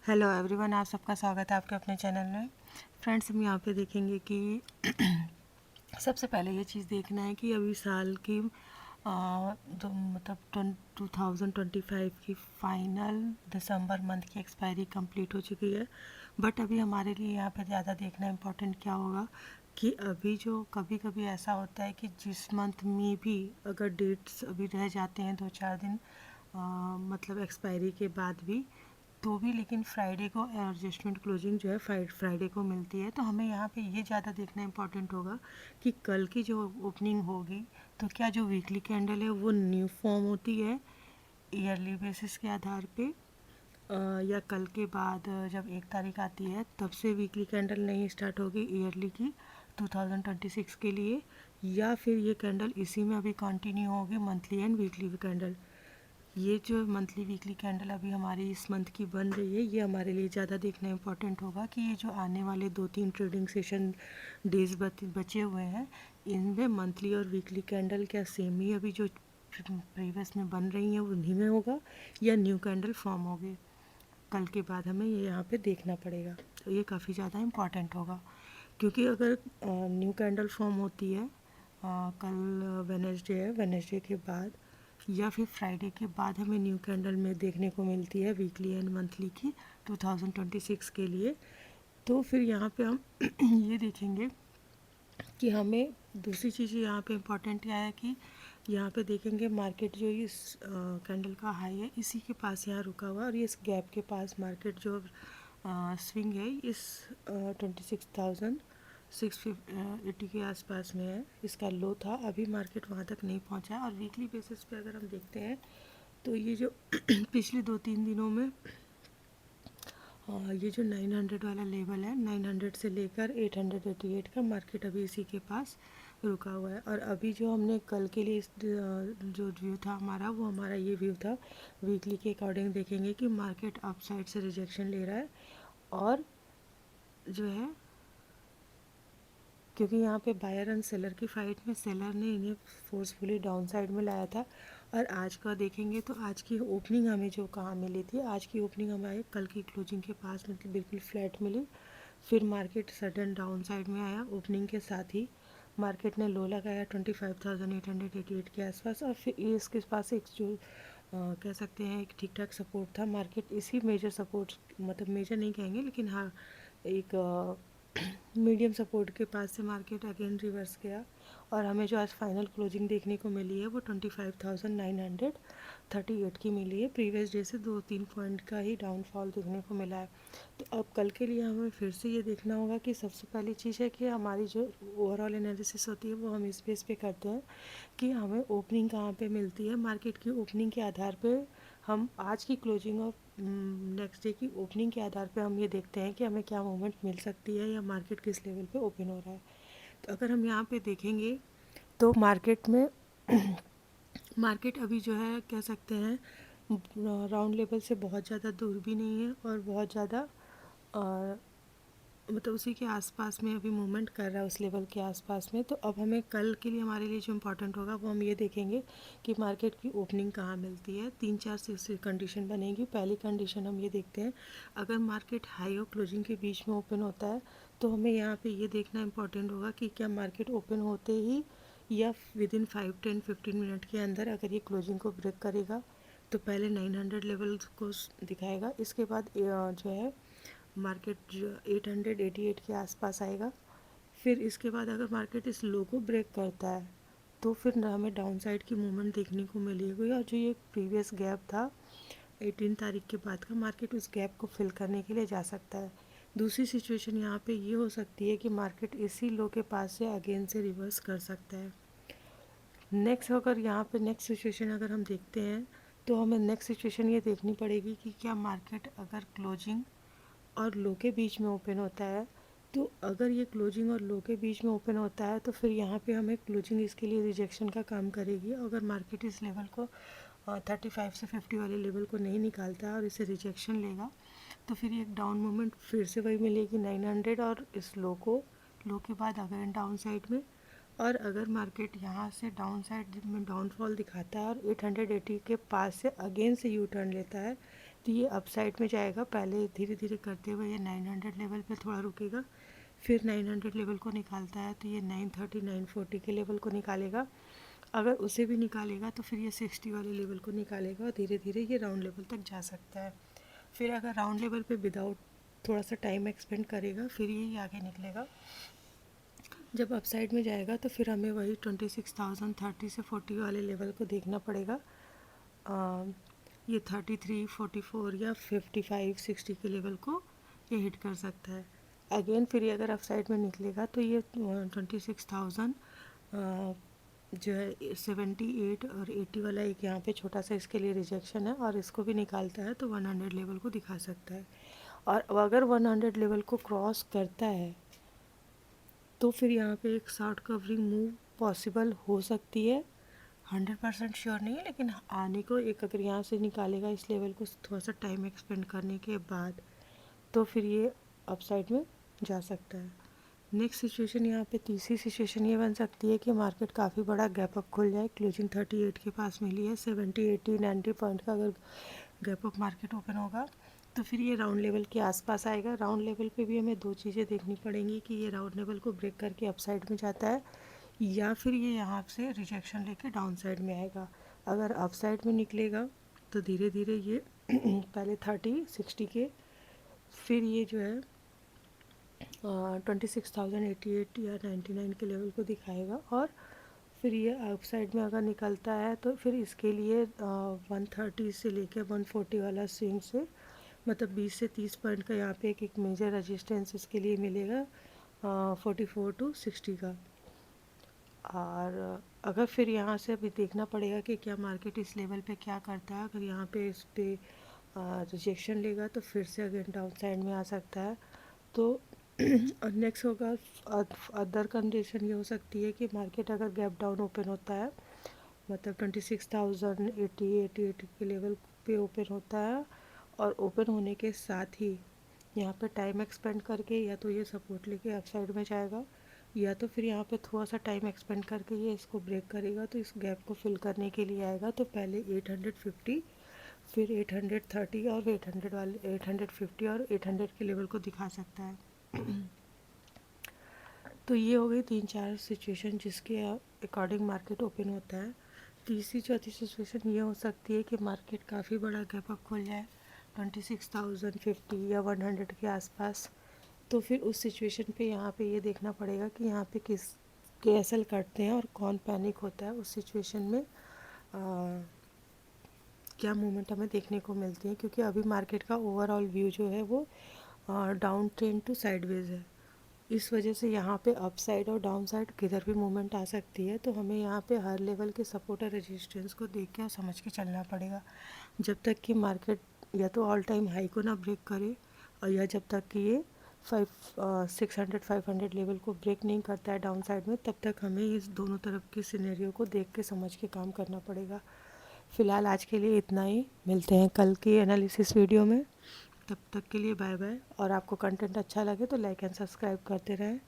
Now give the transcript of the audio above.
Hello everyone, आप सबका स्वागत है आपके अपने चैनल में। फ्रेंड्स, हम यहाँ पे देखेंगे कि सबसे पहले ये चीज़ देखना है कि अभी साल की मतलब 2025 की फाइनल दिसंबर मंथ की एक्सपायरी कंप्लीट हो चुकी है। बट अभी हमारे लिए यहाँ पे ज़्यादा देखना इम्पोर्टेंट क्या होगा कि अभी जो कभी कभी ऐसा होता है कि जिस मंथ में भी अगर डेट्स अभी रह जाते हैं 2-4 दिन मतलब एक्सपायरी के बाद भी, तो भी लेकिन फ्राइडे को एडजस्टमेंट क्लोजिंग जो है फ्राइडे को मिलती है। तो हमें यहाँ पे ये ज़्यादा देखना इम्पॉर्टेंट होगा कि कल की जो ओपनिंग होगी तो क्या जो वीकली कैंडल है वो न्यू फॉर्म होती है ईयरली बेसिस के आधार पे, या कल के बाद जब 1 तारीख आती है तब से वीकली कैंडल नहीं स्टार्ट होगी ईयरली की 2026 के लिए, या फिर ये कैंडल इसी में अभी कंटिन्यू होगी मंथली एंड वीकली कैंडल। ये जो मंथली वीकली कैंडल अभी हमारी इस मंथ की बन रही है, ये हमारे लिए ज़्यादा देखना इम्पोर्टेंट होगा कि ये जो आने वाले 2-3 ट्रेडिंग सेशन डेज बचे हुए हैं, इनमें मंथली और वीकली कैंडल क्या सेम ही अभी जो प्रीवियस में बन रही हैं उन्हीं में होगा, या न्यू कैंडल फॉर्म होगी। कल के बाद हमें ये यहाँ पे देखना पड़ेगा। तो ये काफ़ी ज़्यादा इम्पॉर्टेंट होगा, क्योंकि अगर न्यू कैंडल फॉर्म होती है कल वेनसडे है, वेनसडे के बाद या फिर फ्राइडे के बाद हमें न्यू कैंडल में देखने को मिलती है वीकली एंड मंथली की 2026 के लिए, तो फिर यहाँ पे हम ये देखेंगे कि हमें दूसरी चीज़ यहाँ पे इम्पॉर्टेंट क्या है कि यहाँ पे देखेंगे मार्केट जो इस कैंडल का हाई है इसी के पास यहाँ रुका हुआ है, और ये इस गैप के पास मार्केट जो स्विंग है इस 26,680 के आसपास में है। इसका लो था, अभी मार्केट वहाँ तक नहीं पहुँचा है। और वीकली बेसिस पे अगर हम देखते हैं तो ये जो पिछले 2-3 दिनों में ये जो 900 वाला लेवल है, 900 से लेकर 888 का मार्केट अभी इसी के पास रुका हुआ है। और अभी जो हमने कल के लिए जो व्यू था हमारा, वो हमारा ये व्यू था वीकली के अकॉर्डिंग देखेंगे कि मार्केट अप साइड से रिजेक्शन ले रहा है, और जो है क्योंकि यहाँ पे बायर एंड सेलर की फाइट में सेलर ने इन्हें फोर्सफुली डाउन साइड में लाया था। और आज का देखेंगे तो आज की ओपनिंग हमें जो कहाँ मिली थी, आज की ओपनिंग हमारे कल की क्लोजिंग के पास मतलब बिल्कुल फ्लैट मिली। फिर मार्केट सडन डाउन साइड में आया, ओपनिंग के साथ ही मार्केट ने लो लगाया 25,888 के आसपास, और फिर इसके पास एक जो कह सकते हैं एक ठीक ठाक सपोर्ट था, मार्केट इसी मेजर सपोर्ट मतलब मेजर नहीं कहेंगे लेकिन हाँ एक मीडियम सपोर्ट के पास से मार्केट अगेन रिवर्स गया, और हमें जो आज फाइनल क्लोजिंग देखने को मिली है वो 25,938 की मिली है। प्रीवियस डे से 2-3 पॉइंट का ही डाउनफॉल देखने को मिला है। तो अब कल के लिए हमें फिर से ये देखना होगा कि सबसे पहली चीज़ है कि हमारी जो ओवरऑल एनालिसिस होती है वो हम इस बेस पे करते हैं कि हमें ओपनिंग कहाँ पे मिलती है। मार्केट की ओपनिंग के आधार पे हम आज की क्लोजिंग और नेक्स्ट डे की ओपनिंग के आधार पे हम ये देखते हैं कि हमें क्या मूवमेंट मिल सकती है या मार्केट किस लेवल पे ओपन हो रहा है। तो अगर हम यहाँ पे देखेंगे तो मार्केट में मार्केट अभी जो है कह सकते हैं राउंड लेवल से बहुत ज़्यादा दूर भी नहीं है और बहुत ज़्यादा मतलब उसी के आसपास में अभी मूवमेंट कर रहा है, उस लेवल के आसपास में। तो अब हमें कल के लिए हमारे लिए जो इम्पोर्टेंट होगा वो हम ये देखेंगे कि मार्केट की ओपनिंग कहाँ मिलती है। 3-4 कंडीशन बनेगी। पहली कंडीशन हम ये देखते हैं, अगर मार्केट हाई और क्लोजिंग के बीच में ओपन होता है तो हमें यहाँ पे ये देखना इम्पोर्टेंट होगा कि क्या मार्केट ओपन होते ही या विद इन 5-10-15 मिनट के अंदर अगर ये क्लोजिंग को ब्रेक करेगा तो पहले 900 लेवल को दिखाएगा, इसके बाद जो है मार्केट जो 888 के आसपास आएगा। फिर इसके बाद अगर मार्केट इस लो को ब्रेक करता है तो फिर हमें डाउन साइड की मूवमेंट देखने को मिलेगी, और जो ये प्रीवियस गैप था 18 तारीख के बाद का, मार्केट उस गैप को फिल करने के लिए जा सकता है। दूसरी सिचुएशन यहाँ पे ये हो सकती है कि मार्केट इसी लो के पास से अगेन से रिवर्स कर सकता है। नेक्स्ट अगर यहाँ पे नेक्स्ट सिचुएशन अगर हम देखते हैं तो हमें नेक्स्ट सिचुएशन ये देखनी पड़ेगी कि क्या मार्केट अगर क्लोजिंग और लो के बीच में ओपन होता है, तो अगर ये क्लोजिंग और लो के बीच में ओपन होता है तो फिर यहाँ पे हमें क्लोजिंग इसके लिए रिजेक्शन का काम करेगी। अगर मार्केट इस लेवल को 35 से 50 वाले लेवल को नहीं निकालता है और इसे रिजेक्शन लेगा तो फिर एक डाउन मूवमेंट फिर से वही मिलेगी 900 और इस लो के बाद अगेन डाउन साइड में। और अगर मार्केट यहाँ से डाउन साइड में डाउनफॉल दिखाता है और 880 के पास से अगेन से यू टर्न लेता है तो ये अप साइड में जाएगा, पहले धीरे धीरे करते हुए ये 900 लेवल पे थोड़ा रुकेगा, फिर 900 लेवल को निकालता है तो ये 930 940 के लेवल को निकालेगा। अगर उसे भी निकालेगा तो फिर ये 60 वाले लेवल को निकालेगा और धीरे धीरे ये राउंड लेवल तक जा सकता है। फिर अगर राउंड लेवल पे विदाउट थोड़ा सा टाइम एक्सपेंड करेगा फिर ये आगे निकलेगा। जब अप साइड में जाएगा तो फिर हमें वही 26,000 30 से 40 वाले लेवल को देखना पड़ेगा। ये 33 44 या 55 60 के लेवल को ये हिट कर सकता है। अगेन फिर ये अगर अप साइड में निकलेगा तो ये 26,000 जो है 78 और 80 वाला एक यहाँ पे छोटा सा इसके लिए रिजेक्शन है, और इसको भी निकालता है तो 100 लेवल को दिखा सकता है। और अगर 100 लेवल को क्रॉस करता है तो फिर यहाँ पे एक शॉर्ट कवरिंग मूव पॉसिबल हो सकती है। 100% श्योर नहीं है, लेकिन आने को एक अगर यहाँ से निकालेगा इस लेवल को थोड़ा सा टाइम एक्सपेंड करने के बाद तो फिर ये अप साइड में जा सकता है। नेक्स्ट सिचुएशन यहाँ पे तीसरी सिचुएशन ये बन सकती है कि मार्केट काफ़ी बड़ा गैप अप खुल जाए। क्लोजिंग 38 के पास मिली है, 70 80 90 पॉइंट का अगर गैप अप मार्केट ओपन होगा तो फिर ये राउंड लेवल के आसपास आएगा। राउंड लेवल पे भी हमें दो चीज़ें देखनी पड़ेंगी कि ये राउंड लेवल को ब्रेक करके अप साइड में जाता है या फिर ये यहाँ से रिजेक्शन लेके डाउन साइड में आएगा। अगर अप साइड में निकलेगा तो धीरे धीरे ये पहले 30 60 के, फिर ये जो है 26,088 या 99 के लेवल को दिखाएगा, और फिर ये अप साइड में अगर निकलता है तो फिर इसके लिए 130 से लेकर 140 वाला स्विंग से मतलब 20 से 30 पॉइंट का यहाँ पे एक मेजर रेजिस्टेंस इसके लिए मिलेगा 44 to 60 का। और अगर फिर यहाँ से अभी देखना पड़ेगा कि क्या मार्केट इस लेवल पे क्या करता है। अगर यहाँ पे इस पे रिजेक्शन लेगा तो फिर से अगेन डाउन साइड में आ सकता है। तो और नेक्स्ट होगा अदर कंडीशन ये हो सकती है कि मार्केट अगर गैप डाउन ओपन होता है मतलब 26,080 80 के लेवल पे ओपन होता है और ओपन होने के साथ ही यहाँ पे टाइम एक्सपेंड करके या तो ये सपोर्ट लेके अप साइड में जाएगा या तो फिर यहाँ पे थोड़ा सा टाइम एक्सपेंड करके ये इसको ब्रेक करेगा तो इस गैप को फिल करने के लिए आएगा। तो पहले 850 फिर 830 और 800 वाले 850 और 800 के लेवल को दिखा सकता है। तो ये हो गई 3-4 सिचुएशन जिसके अकॉर्डिंग मार्केट ओपन होता है। तीसरी चौथी सिचुएशन ये हो सकती है कि मार्केट काफ़ी बड़ा गैप अप खुल जाए 26,050 या 100 के आसपास। तो फिर उस सिचुएशन पे यहाँ पे ये देखना पड़ेगा कि यहाँ पे किस कैसल करते हैं और कौन पैनिक होता है। उस सिचुएशन में क्या मूवमेंट हमें देखने को मिलती है, क्योंकि अभी मार्केट का ओवरऑल व्यू जो है वो डाउन ट्रेंड टू साइडवेज है। इस वजह से यहाँ पे अप साइड और डाउन साइड किधर भी मूवमेंट आ सकती है। तो हमें यहाँ पे हर लेवल के सपोर्ट और रेजिस्टेंस को देख के और समझ के चलना पड़ेगा जब तक कि मार्केट या तो ऑल टाइम हाई को ना ब्रेक करे और या जब तक कि ये 600 500 लेवल को ब्रेक नहीं करता है डाउन साइड में, तब तक हमें इस दोनों तरफ के सिनेरियो को देख के समझ के काम करना पड़ेगा। फ़िलहाल आज के लिए इतना ही, मिलते हैं कल की एनालिसिस वीडियो में। तब तक के लिए बाय बाय। और आपको कंटेंट अच्छा लगे तो लाइक एंड सब्सक्राइब करते रहें।